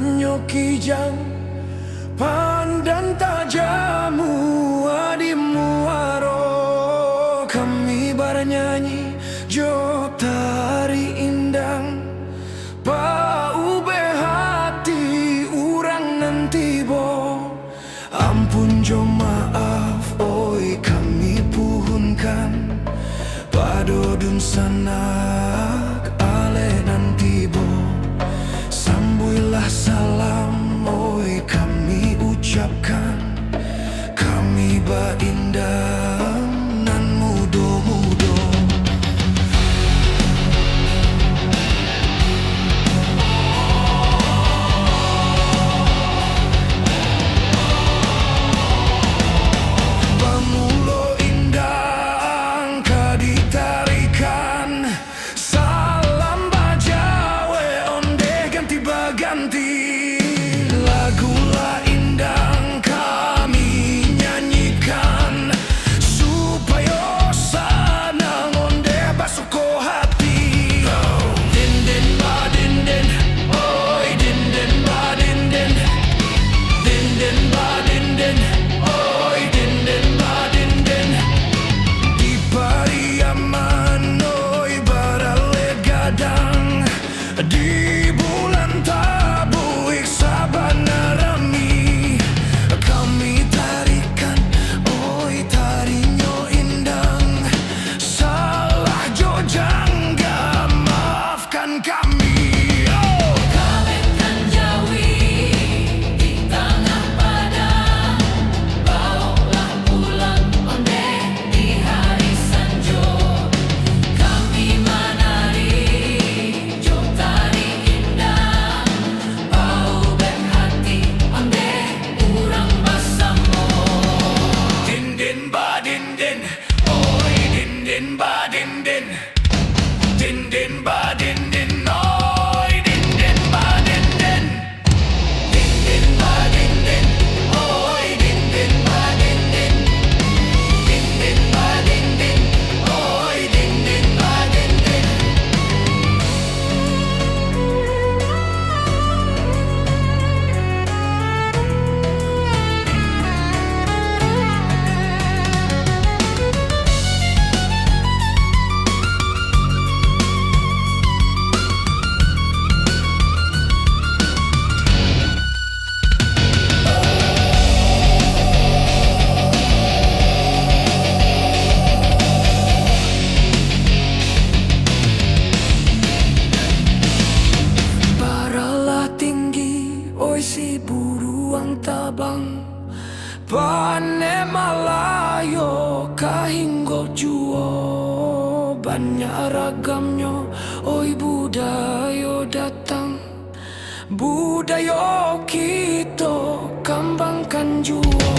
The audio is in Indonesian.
Nanyo kijang pandan tajamu adimu aro kami bernyanyi jo tari indang paube hati urang nanti bo ampun jo maaf oi kami puhunkan padodun sanak ale nanti bo sambuilah salam oi kami ucapkan kami ba indang nan mudo-mudo. Pamulo indang kaditarikan salam bajawe onde ganti baganti lagulah indang kami nyanyikan supaya sanang onde basuko hati. Din din ba din din oi din din ba din din din din ba din din oi din din ba din din di pariaman oi barale gadang di bulan tabuik sabanarami kami tarikan oi tarinyo indang salah jo jangga maafkan kami. Kawetan Jawi di tengah padang, bawalah pulang onde di hari sanjo. Kami menari jo tari indah, bau bek hati onde urang basamo. Din din ba din din oi din din ba din din din din ba din din oi din din ba din din din din ba din din oi din din ba din din din din ba din din oi din din ba din din. Baralah tinggi, oi si buruang tabang pane malayo kahinggo juo banyak ragamnya, oi budayo datang budayo kita kembangkan juo.